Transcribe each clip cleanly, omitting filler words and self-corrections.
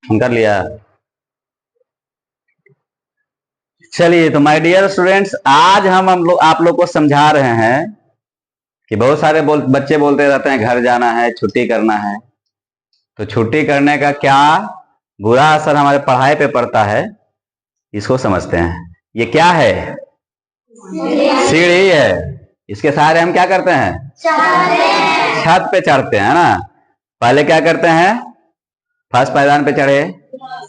कर लिया। चलिए, तो माय डियर स्टूडेंट्स, आज हम लोग आप लोग को समझा रहे हैं कि बहुत सारे बच्चे बोलते रहते हैं घर जाना है, छुट्टी करना है। तो छुट्टी करने का क्या बुरा असर हमारे पढ़ाई पे पड़ता है, इसको समझते हैं। ये क्या है? सीढ़ी है। इसके सहारे हम क्या करते हैं? छत पे चढ़ते हैं ना। पहले क्या करते हैं? फर्स्ट पायदान पे चढ़े,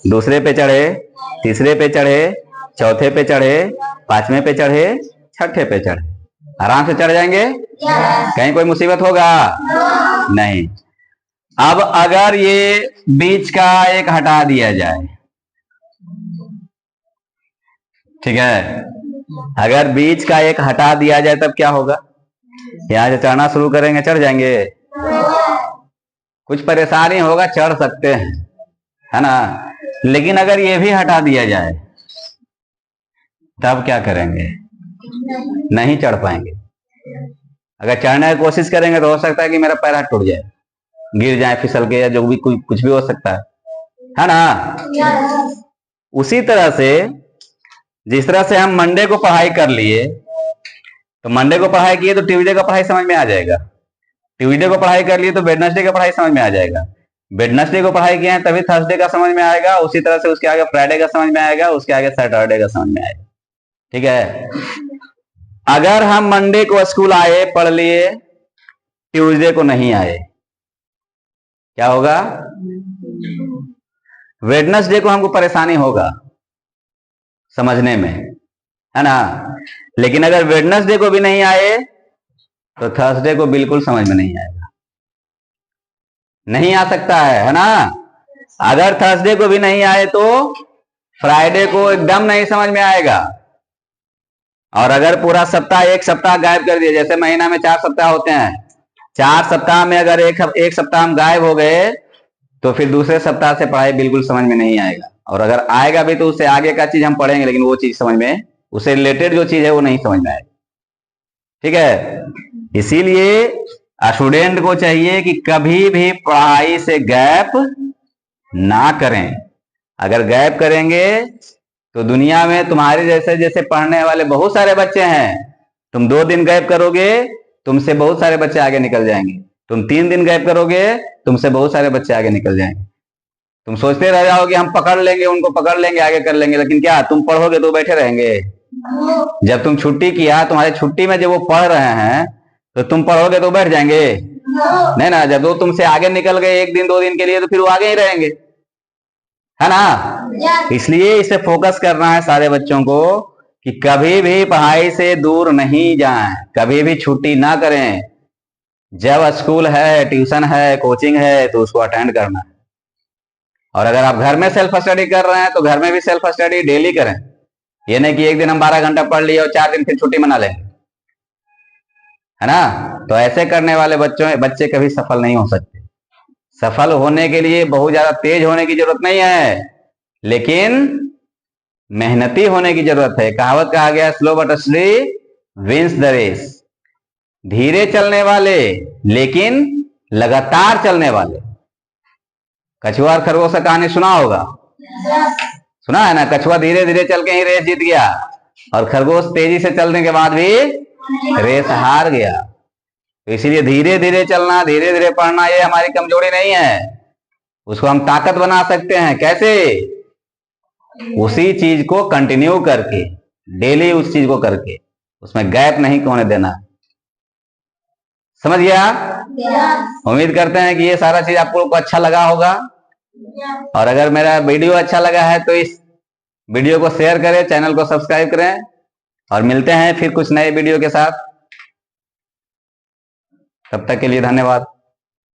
दूसरे पे चढ़े, तीसरे पे चढ़े, चौथे पे चढ़े, पांचवें पे चढ़े, छठे पे चढ़े। आराम से चढ़ जाएंगे? कहीं कोई मुसीबत होगा? नहीं। अब अगर ये बीच का एक हटा दिया जाए, ठीक है, अगर बीच का एक हटा दिया जाए तब क्या होगा? यहां से चढ़ना शुरू करेंगे, चढ़ जाएंगे? कुछ परेशानी होगा, चढ़ सकते हैं, है ना। लेकिन अगर ये भी हटा दिया जाए तब क्या करेंगे? नहीं चढ़ पाएंगे। अगर चढ़ने की कोशिश करेंगे तो हो सकता है कि मेरा पैर हाथ टूट जाए, गिर जाए फिसल के, या जो भी कुछ भी हो सकता है ना। उसी तरह से जिस तरह से हम मंडे को पढ़ाई कर लिए, तो मंडे को पढ़ाई किए तो ट्यूसडे का पढ़ाई समझ में आ जाएगा। ट्यूसडे को पढ़ाई कर लिए तो वेडनेसडे का पढ़ाई समझ में आ जाएगा। वेडनेसडे को पढ़ाई किए हैं तभी थर्सडे का समझ में आएगा। उसी तरह से उसके आगे फ्राइडे का समझ में आएगा, उसके आगे सैटरडे का समझ में आएगा। ठीक है। अगर हम मंडे को स्कूल आए, पढ़ लिए, ट्यूसडे को नहीं आए, क्या होगा? वेडनेसडे को हमको परेशानी होगा समझने में, है ना। लेकिन अगर वेडनेसडे को भी नहीं आए तो थर्सडे को बिल्कुल समझ में नहीं आएगा, नहीं आ सकता है ना। अगर थर्सडे को भी नहीं आए तो फ्राइडे को एकदम नहीं समझ में आएगा। और अगर पूरा सप्ताह, एक सप्ताह गायब कर दिया, जैसे महीना में 4 सप्ताह होते हैं, 4 सप्ताह में अगर एक सप्ताह हम गायब हो गए तो फिर दूसरे सप्ताह से पढ़ाई बिल्कुल समझ में नहीं आएगा। और अगर आएगा भी तो उससे आगे का चीज हम पढ़ेंगे, लेकिन वो चीज समझ में, उससे रिलेटेड जो चीज है वो नहीं समझ में आएगा। ठीक है। इसीलिए स्टूडेंट को चाहिए कि कभी भी पढ़ाई से गैप ना करें। अगर गैप करेंगे तो दुनिया में तुम्हारे जैसे जैसे पढ़ने वाले बहुत सारे बच्चे हैं। तुम 2 दिन गैप करोगे, तुमसे बहुत सारे बच्चे आगे निकल जाएंगे। तुम 3 दिन गैप करोगे, तुमसे बहुत सारे बच्चे आगे निकल जाएंगे। तुम सोचते रह जाओगे हम पकड़ लेंगे, उनको पकड़ लेंगे, आगे कर लेंगे, लेकिन क्या तुम पढ़ोगे तो बैठे रहेंगे? जब तुम छुट्टी किया, तुम्हारी छुट्टी में जब वो पढ़ रहे हैं तो तुम पढ़ोगे तो बैठ जाएंगे? नहीं ना। जब वो तुमसे आगे निकल गए 1 दिन 2 दिन के लिए तो फिर वो आगे ही रहेंगे, है ना। इसलिए इसे फोकस करना है सारे बच्चों को कि कभी भी पढ़ाई से दूर नहीं जाएं, कभी भी छुट्टी ना करें। जब स्कूल है, ट्यूशन है, कोचिंग है तो उसको अटेंड करना है। और अगर आप घर में सेल्फ स्टडी कर रहे हैं तो घर में भी सेल्फ स्टडी डेली करें। ये नहीं कि एक दिन हम 12 घंटा पढ़ लिए और 4 दिन फिर छुट्टी मना लें, है ना। तो ऐसे करने वाले बच्चे कभी सफल नहीं हो सकते। सफल होने के लिए बहुत ज्यादा तेज होने की जरूरत नहीं है, लेकिन मेहनती होने की जरूरत है। कहावत कहा गया, slow but steady wins the race. धीरे चलने वाले लेकिन लगातार चलने वाले। कछुआ और खरगोश का कहानी सुना होगा? सुना है ना। कछुआ धीरे धीरे चल के ही रेस जीत गया और खरगोश तेजी से चलने के बाद भी रेस हार गया। तो इसीलिए धीरे धीरे चलना, धीरे धीरे पढ़ना ये हमारी कमजोरी नहीं है, उसको हम ताकत बना सकते हैं। कैसे? उसी चीज को कंटिन्यू करके, डेली उस चीज को करके, उसमें गैप नहीं होने देना। समझ गया? उम्मीद करते हैं कि ये सारा चीज आपको अच्छा लगा होगा। और अगर मेरा वीडियो अच्छा लगा है तो इस वीडियो को शेयर करें, चैनल को सब्सक्राइब करें, और मिलते हैं फिर कुछ नए वीडियो के साथ। तब तक के लिए धन्यवाद।